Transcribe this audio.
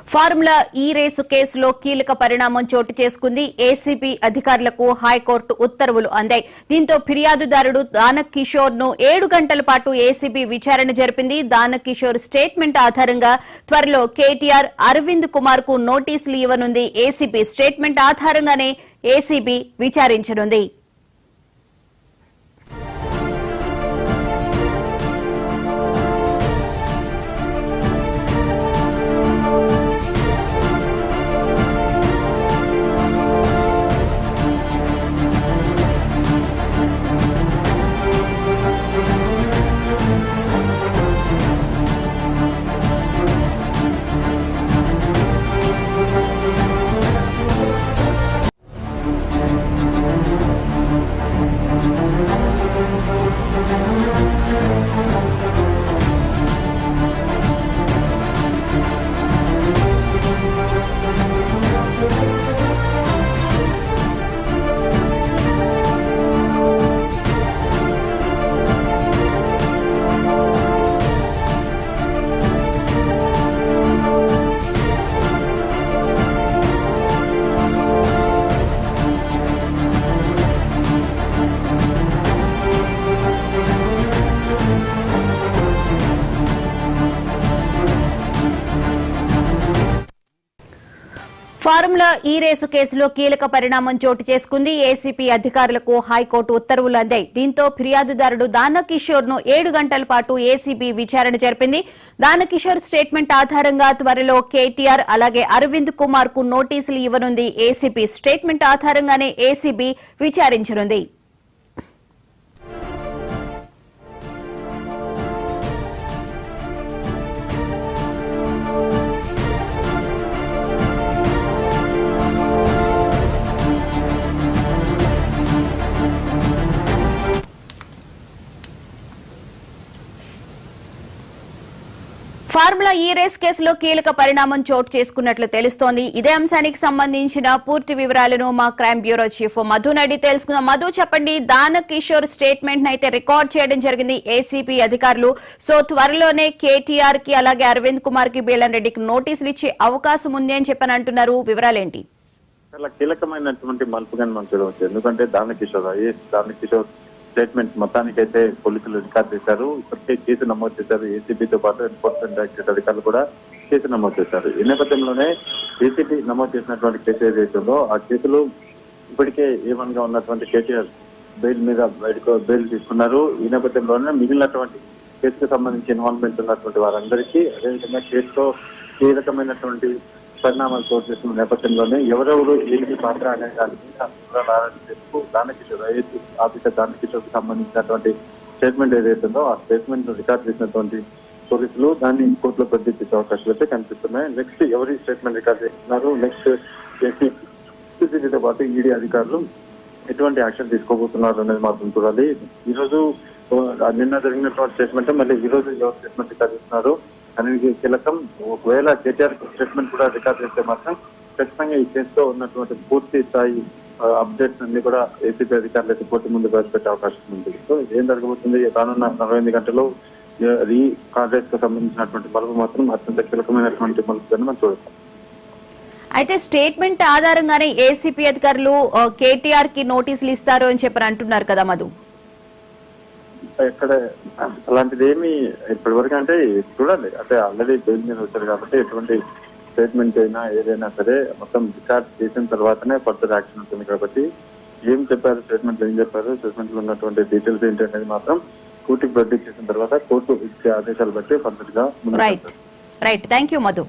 Formula ఈ race కేసులో కీలక పరిణామం చోటు చేసుకుంది. ఏసీబీ అధికారులకు హైకోర్టు ఉత్తర్వులు అందాయి. దీంతో ఫిర్యాదుదారుడు దానక్ కిషోర్ ను 7 గంటల పాటు ఏసీబీ విచారణ జరిపింది. దానక్ కిషోర్ స్టేట్మెంట్ ఆధారంగా త్వరలో కేటీఆర్, అరవింద్ కుమార్ కు నోటీసులు ఇవ్వనుంది. ఏసీబీ స్టేట్మెంట్ ఆధారంగానే ఏసీబీ విచారించనుంది. ఫార్ములా ఈ రేసు కేసులో కీలక పరిణామం చోటు చేసుకుంది. ఏసీబీ అధికారులకు హైకోర్టు ఉత్తర్వులు అందాయి. దీంతో ఫిర్యాదుదారుడు దానక్ కిషోర్ ను 7 గంటల పాటు ఏసీబీ విచారణ జరిపింది. దానక్ కిషోర్ స్టేట్మెంట్ ఆధారంగా త్వరలో కేటీఆర్, అలాగే అరవింద్ కుమార్ కు నోటీసులు ఇవ్వనుంది. ఏసీబీ స్టేట్మెంట్ ఆధారంగానే ఏసీబీ విచారించనుంది. ఫార్ములా ఈ రేస్ కేసులో కీలక పరిణామం చోటు చేసుకున్నట్లు తెలుస్తోంది. ఇదే అంశానికి సంబంధించిన పూర్తి వివరాలను మా క్రైమ్ బ్యూరో చీఫ్ మధు నడి తెలుసుకుందాం. మధు, చెప్పండి. దానక్ కిషోర్ స్టేట్మెంట్ అయితే రికార్డ్ చేయడం జరిగింది ఏసీబీ అధికారులు. సో త్వరలోనే కేటీఆర్ కి, అలాగే అరవింద్ కుమార్ కి, బీఎల్ఎన్ రెడ్డికి నోటీసులు ఇచ్చే అవకాశం ఉంది అని చెప్పని అంటున్నారు. వివరాలేంటి? చాలా కీలకమైనటువంటి మలుపుగాని మనం చూడవచ్చు. ఎందుకంటే దానక్ కిషోర్ స్టేట్మెంట్ మొత్తానికైతే పోలీసులు రికార్డు చేశారు. ఇప్పటికే కేసు నమోదు చేశారు. ఏసీబీతో పాటు ఎన్ఫోర్స్మెంట్ డైరెక్టరేట్ అధికారులు కూడా కేసు నమోదు చేశారు. ఈ నేపథ్యంలోనే ఏసీబీ నమోదు చేసినటువంటి కేసు ఏదైతుందో ఆ కేసులో ఇప్పటికే A1 గా ఉన్నటువంటి కేటీఆర్ బెయిల్ మీద బెయిల్ తీసుకున్నారు. ఈ నేపథ్యంలోనే మిగిలినటువంటి కేసుకు సంబంధించి ఇన్వాల్వ్మెంట్ ఉన్నటువంటి వారందరికీ, అదేవిధంగా కేసులో కీలకమైనటువంటి పరిణామాలు చోటు చేస్తున్న నేపథ్యంలోనే ఎవరెవరు ఏంటి పాత్ర అనే దానికి దానక్ కిషోర్, ఐఏఎస్ ఆఫీసర్ దానక్ కిషోర్ కి సంబంధించినటువంటి స్టేట్మెంట్ ఏదైతుందో ఆ స్టేట్మెంట్ రికార్డ్ చేసినటువంటి పోలీసులు దాన్ని కోర్టులో ప్రదర్శించే అవకాశాలు అయితే కనిపిస్తున్నాయి. నెక్స్ట్ ఎవరి స్టేట్మెంట్ రికార్డ్ చేస్తున్నారు, నెక్స్ట్ ఏసీబీతో పాటు ఈడీ అధికారులు ఎటువంటి యాక్షన్ తీసుకోబోతున్నారు అనేది మాత్రం చూడాలి. ఈ రోజు నిన్న జరిగినటువంటి స్టేట్మెంట్, మళ్ళీ ఈ రోజు ఎవరు స్టేట్మెంట్ రికార్డ్ చేస్తున్నారు అనేది కీలకం. ఒకవేళ కేటీఆర్ స్టేట్మెంట్ కూడా రికార్డ్ చేస్తే మాత్రం ఖచ్చితంగా ఈ కేసులో ఉన్నటువంటి పూర్తి స్థాయి అప్డేట్స్ అన్ని కూడా ఏసీబీ అధికారులకు కోర్టు ముందు ప్రవేశపెట్టే అవకాశం ఉంది. సో ఏం జరగబోతుంది రానున్న 48 గంటలు ఈ కాంగ్రెస్ కు సంబంధించినటువంటి మలుపు మాత్రం అత్యంత కీలకమైనటువంటి మలుపు అని మనం చూడొచ్చు. అయితే స్టేట్మెంట్ ఆధారంగానే ఏసీబీ అధికారులు కేటీఆర్ కి నోటీసులు ఇస్తారు అని చెప్పని అంటున్నారు కదా మధు? ఎక్కడ అలాంటిది ఏమి ఇప్పటి వరకు అంటే చూడాలి. అంటే ఆల్రెడీ బెయిల్ మీద వచ్చారు కాబట్టి ఎటువంటి స్టేట్మెంట్ అయినా ఏదైనా సరే మొత్తం రికార్డ్ చేసిన తర్వాతనే ఫర్దర్ యాక్షన్ ఉంటుంది. కాబట్టి ఏం చెప్పారు, స్టేట్మెంట్ ఏం చెప్పారు, స్టేట్మెంట్ లో ఉన్నటువంటి డీటెయిల్స్ ఏంటి అనేది మాత్రం కోర్టుకి ప్రొడ్యూస్ చేసిన తర్వాత కోర్టు ఇచ్చే ఆదేశాలు బట్టి ఫర్దర్ గా రైట్. Thank you Madhu.